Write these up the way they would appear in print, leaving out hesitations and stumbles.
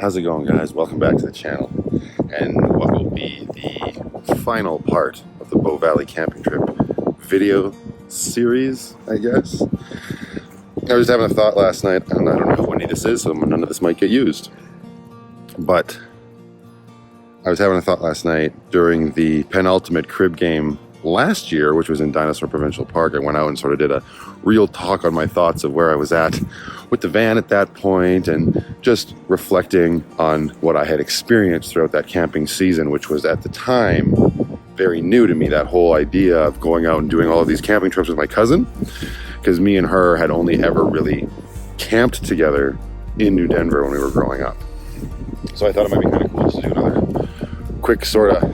How's it going, guys? Welcome back to the channel and what will be the final part of the Bow Valley camping trip video series, I guess. I was having a thought last night, and I don't know how windy this is, so none of this might get used. But I was having a thought last night during the penultimate crib game last year, which was in Dinosaur Provincial Park. I went out and sort of did a real talk on my thoughts of where I was at with the van at that point, and just reflecting on what I had experienced throughout that camping season, which was at the time very new to me, that whole idea of going out and doing all of these camping trips with my cousin, because me and her had only ever really camped together in New Denver when we were growing up. So I thought it might be kind of cool to do another quick sort of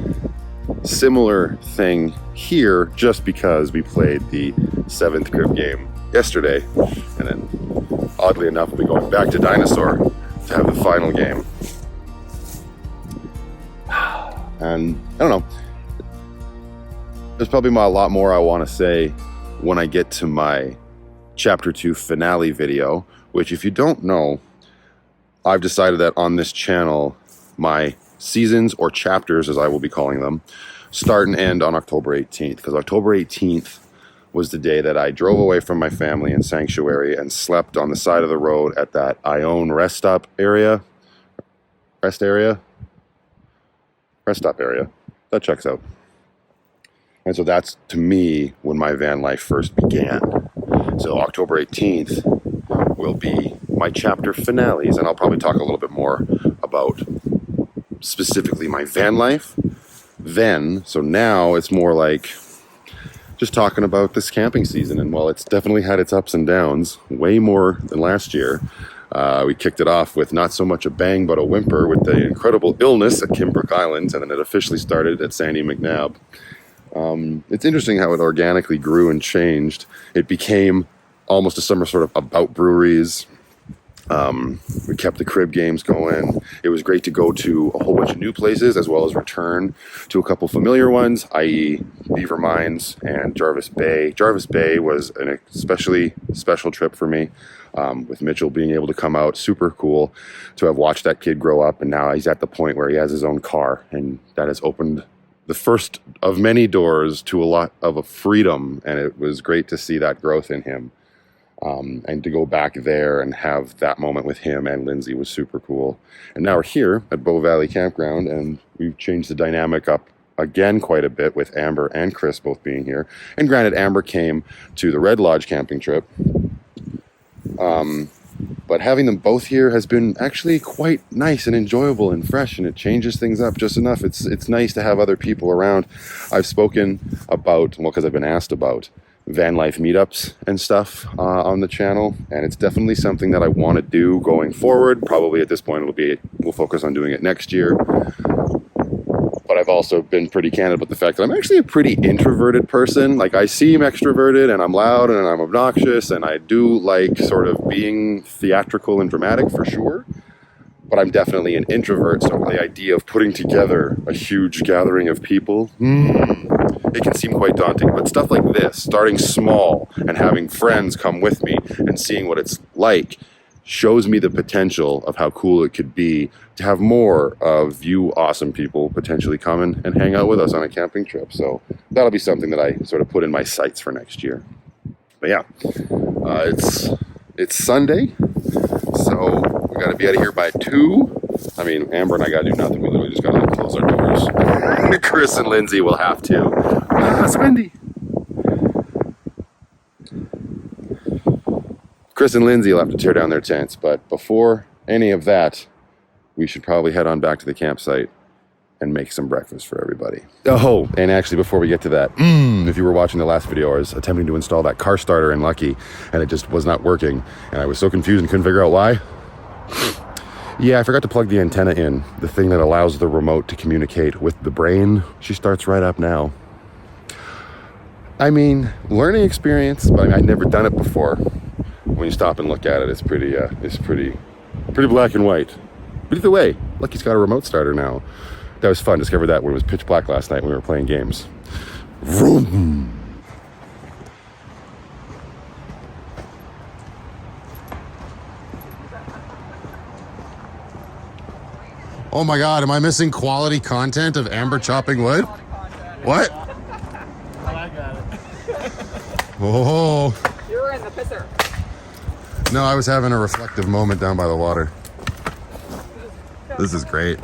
similar thing here, just because we played the 7th crib game yesterday, and then oddly enough we'll be going back to Dinosaur to have the final game. And I don't know, there's probably a lot more I want to say when I get to my chapter 2 finale video, which, if you don't know, I've decided that on this channel my seasons, or chapters as I will be calling them, start and end on October 18th, because October 18th was the day that I drove away from my family in Sanctuary and slept on the side of the road at that Ione rest stop area. That checks out. And so that's, to me, when my van life first began. So October 18th will be my chapter finales, and I'll probably talk a little bit more about specifically my van life then. So now it's more like just talking about this camping season, and while it's definitely had its ups and downs, way more than last year, we kicked it off with not so much a bang but a whimper with the incredible illness at Kimbrook Island, and then it officially started at Sandy McNabb. It's interesting how it organically grew and changed. It became almost a summer sort of about breweries. We kept the crib games going. It was great to go to a whole bunch of new places, as well as return to a couple familiar ones, i.e. Beaver Mines and Jarvis Bay. Jarvis Bay was an especially special trip for me, with Mitchell being able to come out. Super cool to have watched that kid grow up, and now he's at the point where he has his own car, and that has opened the first of many doors to a lot of a freedom, and it was great to see that growth in him. And to go back there and have that moment with him and Lindsay was super cool. And now we're here at Bow Valley Campground, and we've changed the dynamic up again quite a bit, with Amber and Chris both being here. And granted, Amber came to the Red Lodge camping trip. But having them both here has been actually quite nice and enjoyable and fresh, and it changes things up just enough. It's nice to have other people around. I've spoken about, well, because I've been asked about Vanlife meetups and stuff on the channel, and it's definitely something that I want to do going forward. Probably at this point we'll focus on doing it next year. But I've also been pretty candid about the fact that I'm actually a pretty introverted person. Like, I seem extroverted, and I'm loud, and I'm obnoxious, and I do like sort of being theatrical and dramatic for sure. But I'm definitely an introvert, so the idea of putting together a huge gathering of people, it can seem quite daunting. But stuff like this, starting small and having friends come with me and seeing what it's like, shows me the potential of how cool it could be to have more of you awesome people potentially come and hang out with us on a camping trip. So that'll be something that I sort of put in my sights for next year. But yeah, it's Sunday, so we got to be out of here by 2. I mean, Amber and I got to do nothing. We literally just got to close our doors. Chris and Lindsay will have to. It's windy. Chris and Lindsay will have to tear down their tents, but before any of that, we should probably head on back to the campsite and make some breakfast for everybody. Oh, and actually, before we get to that, if you were watching the last video, I was attempting to install that car starter in Lucky, and it just was not working, and I was so confused and couldn't figure out why. Yeah, I forgot to plug the antenna in, the thing that allows the remote to communicate with the brain. She starts right up now. I mean, learning experience, but I'd never done it before. When you stop and look at it, it's pretty black and white. But either way, Lucky's got a remote starter now. That was fun. Discovered that when it was pitch black last night when we were playing games. Vroom. Oh my God, am I missing quality content of Amber chopping wood? What? I got it. Oh. You were in the pisser. No, I was having a reflective moment down by the water. This is great.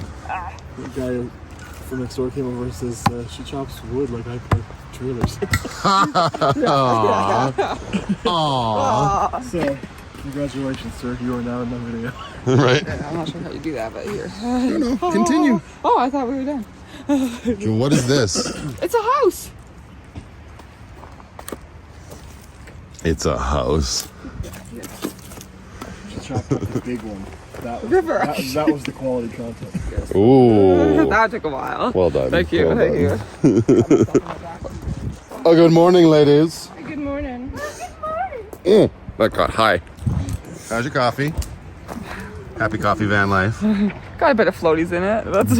The guy from next door came over and says she chops wood like I park trailers. Aww. So, congratulations, sir. You are now in the video. Right? I'm not sure how you do that, but here. No, continue. Oh, I thought we were done. So what is this? It's a house. It's a house. She chopped up the big one. That was the quality content. Ooh. That took a while. Well done. Thank you. Well Thank done. you. Oh, good morning, ladies. Good morning. That got high. How's your coffee? Happy coffee, van life. Got a bit of floaties in it. That's.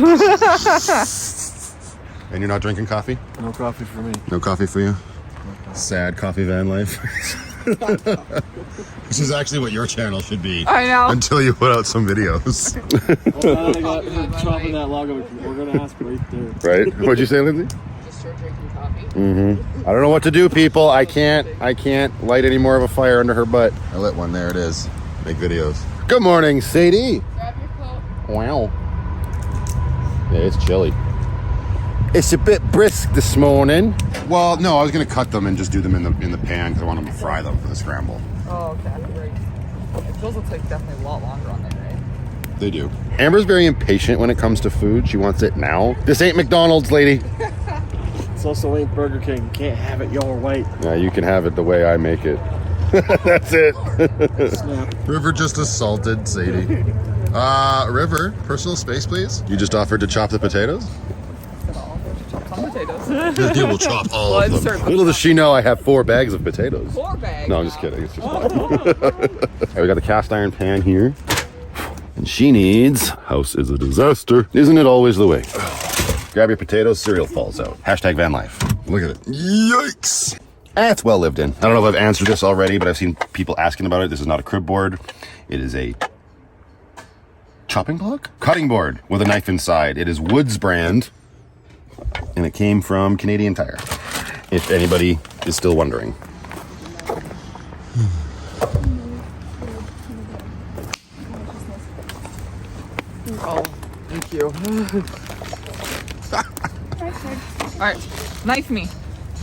And you're not drinking coffee? No coffee for me. No coffee for you? Sad coffee van life. Which is actually what your channel should be. I know. Until you put out some videos. Well, now that I got her chopping that log, we're gonna ask right there. Right? What'd you say, Lindsay? Just start drinking coffee. I don't know what to do, people. I can't light any more of a fire under her butt. I lit one. There it is. Make videos. Good morning, Sadie. Grab your coat. Wow. Yeah, it's chilly. It's a bit brisk this morning. Well, no, I was gonna cut them and just do them in the pan because I want them to fry them for the scramble. Oh, okay. Great. It feels will take definitely a lot longer on there, right? They do. Amber's very impatient when it comes to food. She wants it now. This ain't McDonald's, lady. It's also ain't Burger King. You can't have it yellow or white. Yeah, you can have it the way I make it. That's it. Snap. River just assaulted Sadie. River, personal space, please. You just offered to chop the potatoes? Some potatoes. You will chop all Well, of them. insert Little does she know I have 4 bags of potatoes. 4 bags. No, I'm just kidding. It's just fine. Hey, we got the cast iron pan here. And she needs, house is a disaster. Isn't it always the way? Grab your potatoes, cereal falls out. Hashtag van life. Look at it. Yikes. It's well lived in. I don't know if I've answered this already, but I've seen people asking about it. This is not a crib board. It is a chopping block? Cutting board with a knife inside. It is Woods brand. And it came from Canadian Tire, if anybody is still wondering. Oh, thank you. All right, knife me.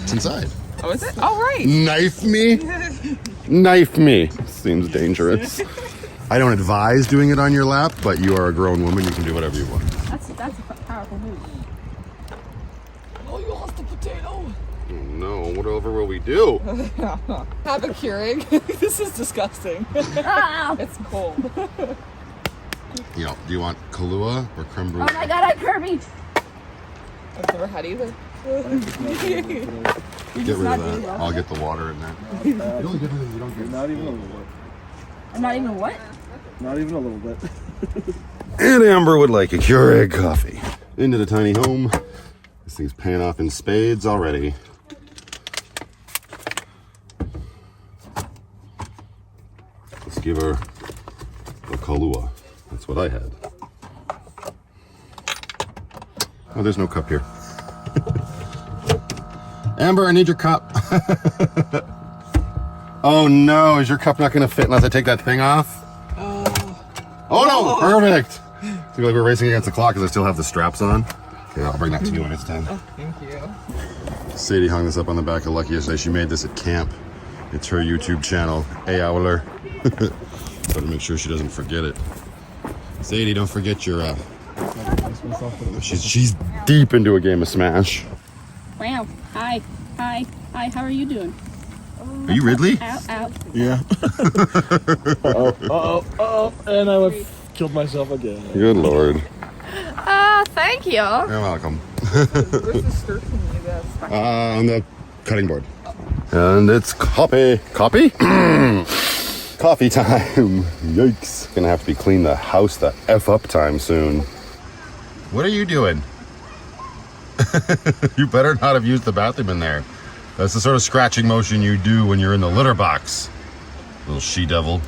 It's inside. Oh, is it? All right. Knife me? Knife me. Seems dangerous. I don't advise doing it on your lap, but you are a grown woman. You can do whatever you want. That's a powerful move. Oh, you lost the potato. Oh, no, whatever will we do? Have a Keurig. This is disgusting. It's cold. You know, do you want Kahlua or creme brulee? Oh my god, I Kirby! I've never had either. Get rid of that. I'll get the water in there. You don't get anything, you don't get. Not even a little bit. Not even what? Not even a little bit. And Amber would like a Keurig coffee. Into the tiny home. This thing's paying off in spades already. Let's give her a Kahlua. That's what I had. Oh, there's no cup here. Amber, I need your cup. Oh no, is your cup not going to fit unless I take that thing off? Oh no, perfect. It's like we're racing against the clock because I still have the straps on. Okay, I'll bring that to you when it's done. Thank you. Sadie hung this up on the back of Lucky yesterday. She made this at camp. It's her YouTube channel, A-Owler. Better make sure she doesn't forget it. Sadie, don't forget your, she's deep into a game of Smash. Wow. Hi. Hi. Hi. How are you doing? Are you Ridley? Ow, ow. Yeah. Oh, and I killed myself again. Good Lord. Thank you. You're welcome. Where's the skirt from you? That's fine. On the cutting board. And it's coffee. Coffee? Coffee time. Yikes. Gonna have to be clean the house the F up time soon. What are you doing? You better not have used the bathroom in there. That's the sort of scratching motion you do when you're in the litter box. Little she-devil.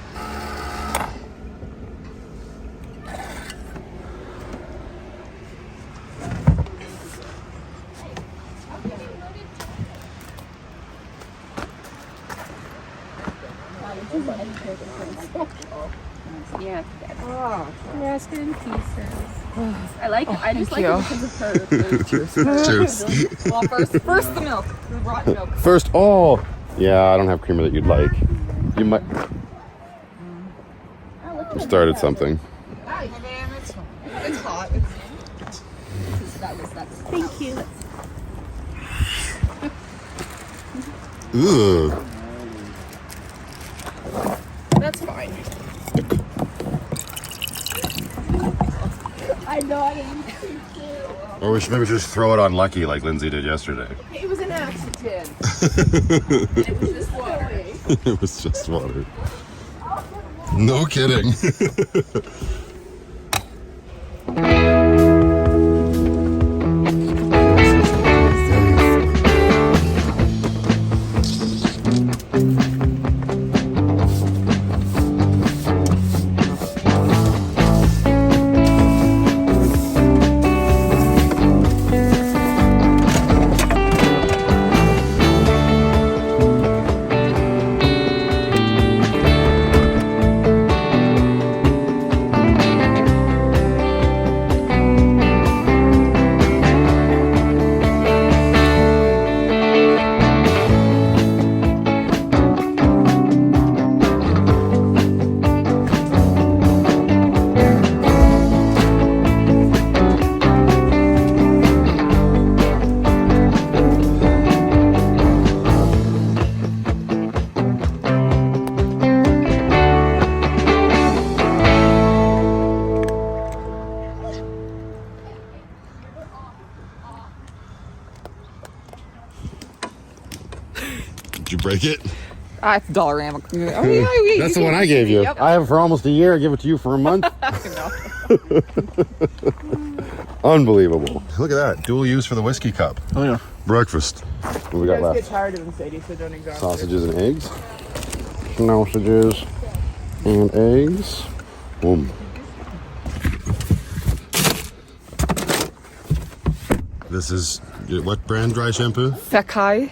Yeah. Oh, Rest in pieces. I like it. I just like you. it because of her. Cheers. well, first the milk, the rotten milk. First, oh, yeah, I don't have creamer that you'd like. You might started something. Hi, man, it's hot. Thank you. Ugh. That's fine. I know I Or we should maybe just throw it on Lucky like Lindsay did yesterday. It was an accident. It was just water. It was just water. No kidding. Did you break it? It's Dollarama. Oh, yeah, That's the one I gave you. Yep. I have it for almost a year. I give it to you for a month. No. Unbelievable. Look at that. Dual use for the whiskey cup. Oh yeah. Breakfast. What do we got left? tired of them, Sadie, so don't exhaust Sausages and eggs. Sausages and eggs. Boom. This is what brand dry shampoo? Fekai.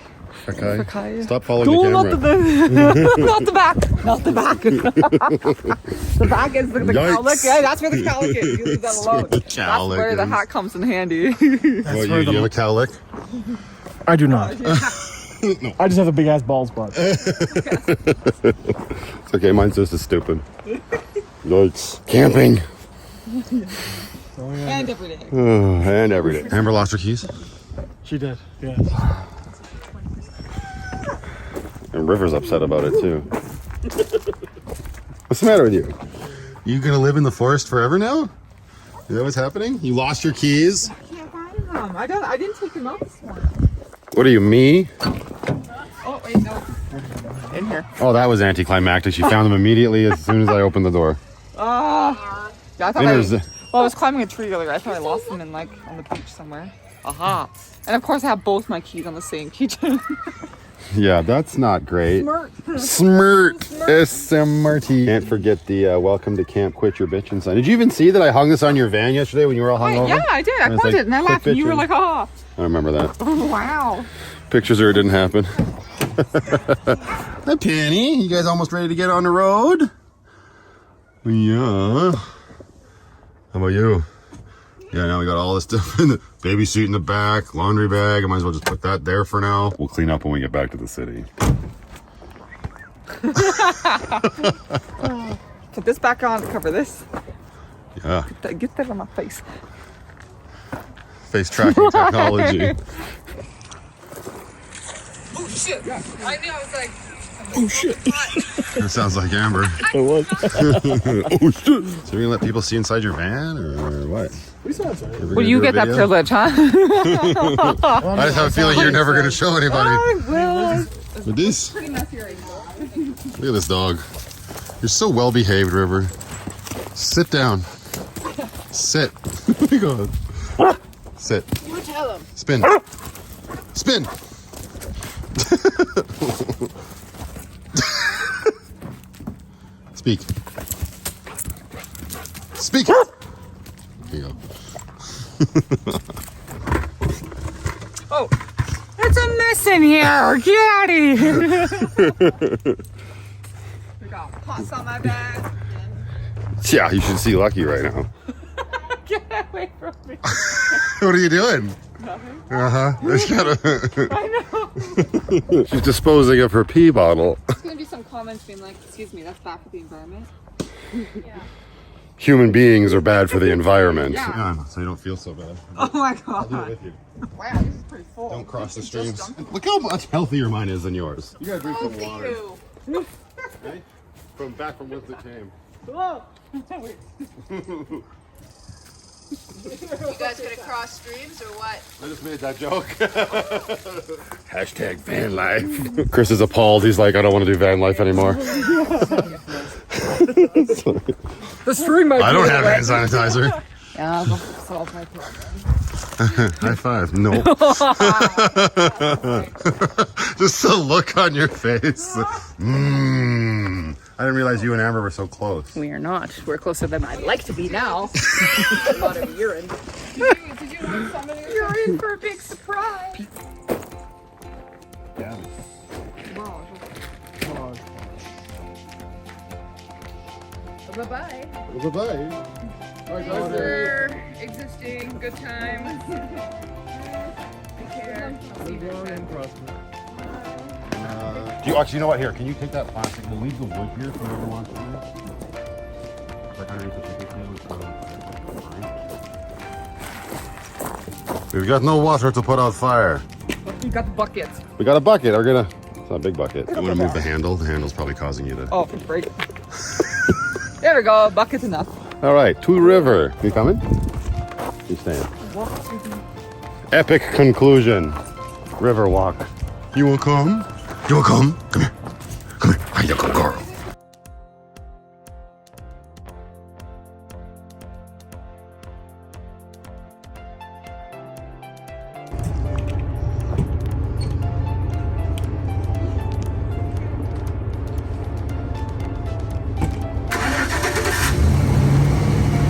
Okay. Fekai. Stop following No, the not camera. not the back. Not the back. The back is the Yikes. cowlick. Yeah, that's where the cowlick is. You leave that alone. The That's cowlick where the is. hat comes in handy. What, you have a cowlick? I do not. I just have a big ass bald spot. It's okay, mine's just as stupid. Yikes. Camping. Oh yeah. And every day. And every day. Amber lost her keys. She did. Yeah. And River's upset about it too. What's the matter with you? You gonna live in the forest forever now? Is that what's happening? You lost your keys? I can't find them. I didn't take them out this morning. What are you, me? Oh, wait, no. In here. Oh, that was anticlimactic. She found them immediately as soon as I opened the door. Yeah, I thought Dinner's- I was climbing a tree earlier. I thought I lost them in, like, on the beach somewhere. Aha. And of course I have both my keys on the same keychain. Yeah, that's not great. Smirt. Smirt. S-M-R-T. Can't forget the welcome to camp, quit your bitchin' sign. Did you even see that I hung this on your van yesterday when you were all hungover? Yeah, I did. I And it's pointed like, and I quit laughed and you were bitching. like, ah. I remember that. Oh, wow. Pictures or it didn't happen. Hi, Penny. You guys almost ready to get on the road? Yeah. How about you? Yeah, now we got all this stuff in the baby seat in the back, laundry bag. I might as well just put that there for now. We'll clean up when we get back to the city. Put this back on to cover this. Yeah. Get that on my face. Face tracking technology. Oh, shit. I knew. I was like, Oh shit. That sounds like Amber. It was. Oh shit. So you're gonna let people see inside your van or what? We saw it. will you get that privilege, huh? I just have a feeling you're never gonna show anybody. I will. With this? Look at this dog. You're so well behaved, River. Sit down. Sit. Go ahead. Sit. You tell him. Spin. Spin. Speak. Speak. Here you go. Oh, it's a mess in here. Get out of here. We got pots on my bag. Yeah, you should see Lucky right now. Get away from me. What are you doing? Nothing. I know. She's disposing of her pee bottle. There's gonna be some comments being like, excuse me, that's bad for the environment. Yeah. Human beings are bad for the environment. Yeah. So you don't feel so bad. Oh my I'll do it god. with you. Wow, this is pretty full. Don't cross the Just streams. dumped- Look how much healthier mine is than yours. You gotta drink Oh, some water. you. Okay? From back from whence it came. Whoa. Wait. You guys gonna cross streams or what? I just made that joke. Hashtag van life. Chris is appalled. He's like, I don't want to do van life anymore. The string might I don't have hand sanitizer. Yeah, I'll solve my problem. High five. No. Just the look on your face. I didn't realize you and Amber were so close. We are not. We're closer than I'd like to be now. A lot of urine. Did you want somebody? You're in for a big surprise. Yeah. Bye-bye. Bye-bye. Pleasure. Existing. Good times. Take care. See you next time. Do you actually, you know what? Here, can you take that plastic? We'll leave the wood here for whoever wants to use. Like underneath the picnic table, so. We've got no water to put out fire. You got the bucket. We got a bucket. We're gonna. It's not a big bucket. You want to move the handle? The handle's probably causing you to. Oh, for break. There we go. Bucket's enough. All right, to river. You coming? You staying? Epic conclusion. River walk. You will come? You will come? Come here. Come here. Hi, little girl.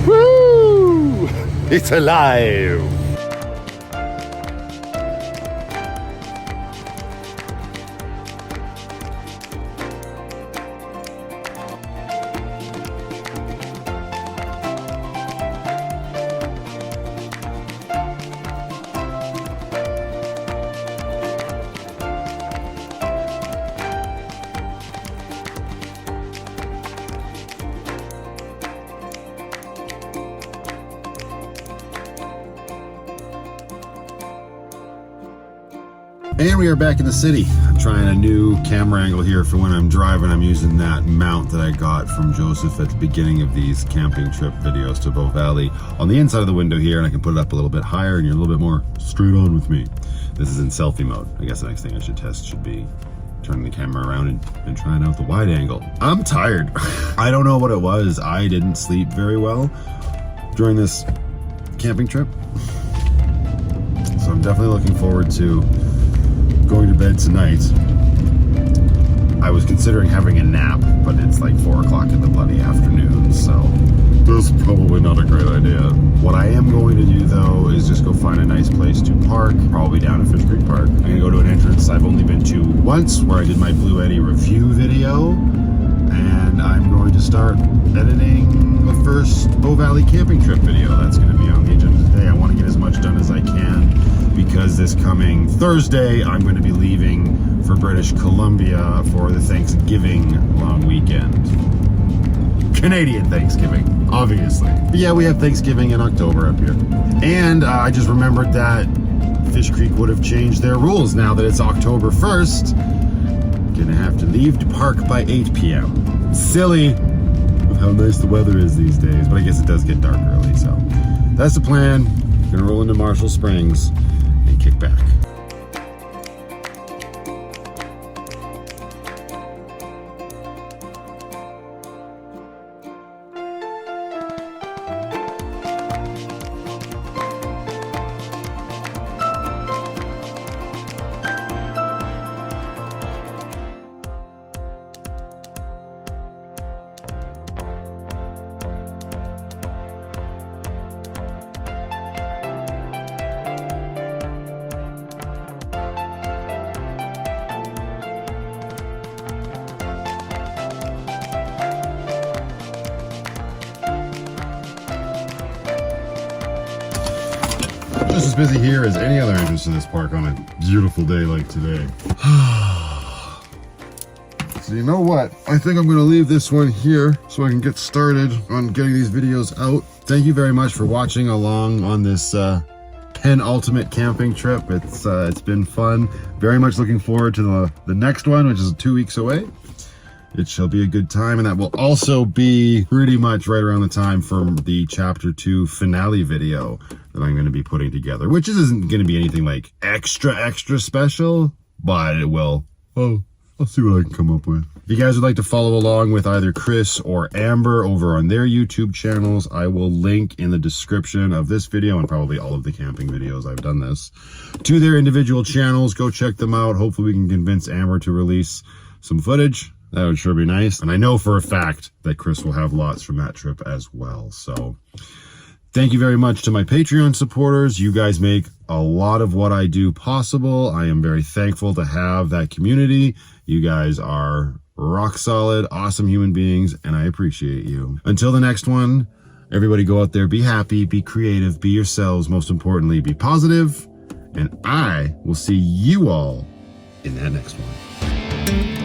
Woo! It's alive. And we are back in the city. I'm trying a new camera angle here for when I'm driving. I'm using that mount that I got from Joseph at the beginning of these camping trip videos to Bow Valley on the inside of the window here, and I can put it up a little bit higher and you're a little bit more straight on with me. This is in selfie mode. I guess the next thing I should test should be turning the camera around and trying out the wide angle. I'm tired. I don't know what it was. I didn't sleep very well during this camping trip. So I'm definitely looking forward to going to bed tonight. I was considering having a nap, but it's like 4 o'clock in the bloody afternoon, so that's probably not a great idea. What I am going to do though is just go find a nice place to park, probably down at Fish Creek Park. I'm gonna go to an entrance I've only been to once, where I did my Blue Eddy review video, and I'm going to start editing the first Bow Valley camping trip video. That's gonna be on the agenda today. I want to get as much done as I can, because this coming Thursday, I'm going to be leaving for British Columbia for the Thanksgiving long weekend. Canadian Thanksgiving, obviously. But yeah, we have Thanksgiving in October up here. And I just remembered that Fish Creek would have changed their rules now that it's October 1st. Gonna have to leave to park by 8 p.m. Silly with how nice the weather is these days, but I guess it does get dark early, so that's the plan. Gonna roll into Marshall Springs and kick back. just as busy here as any other entrance to this park on a beautiful day like today. So you know what? I think I'm gonna leave this one here so I can get started on getting these videos out. Thank you very much for watching along on this penultimate camping trip. It's been fun. Very much looking forward to the next one, which is 2 weeks away. It shall be a good time, and that will also be pretty much right around the time for the chapter 2 finale video that I'm going to be putting together, which isn't going to be anything like extra special, but it will. Oh, I'll see what I can come up with. If you guys would like to follow along with either Chris or Amber over on their YouTube channels, I will link in the description of this video and probably all of the camping videos I've done this to their individual channels. Go check them out. Hopefully we can convince Amber to release some footage. That would sure be nice. And I know for a fact that Chris will have lots from that trip as well. So thank you very much to my Patreon supporters. You guys make a lot of what I do possible. I am very thankful to have that community. You guys are rock solid, awesome human beings, and I appreciate you. Until the next one, everybody go out there, be happy, be creative, be yourselves. Most importantly, be positive. And I will see you all in that next one.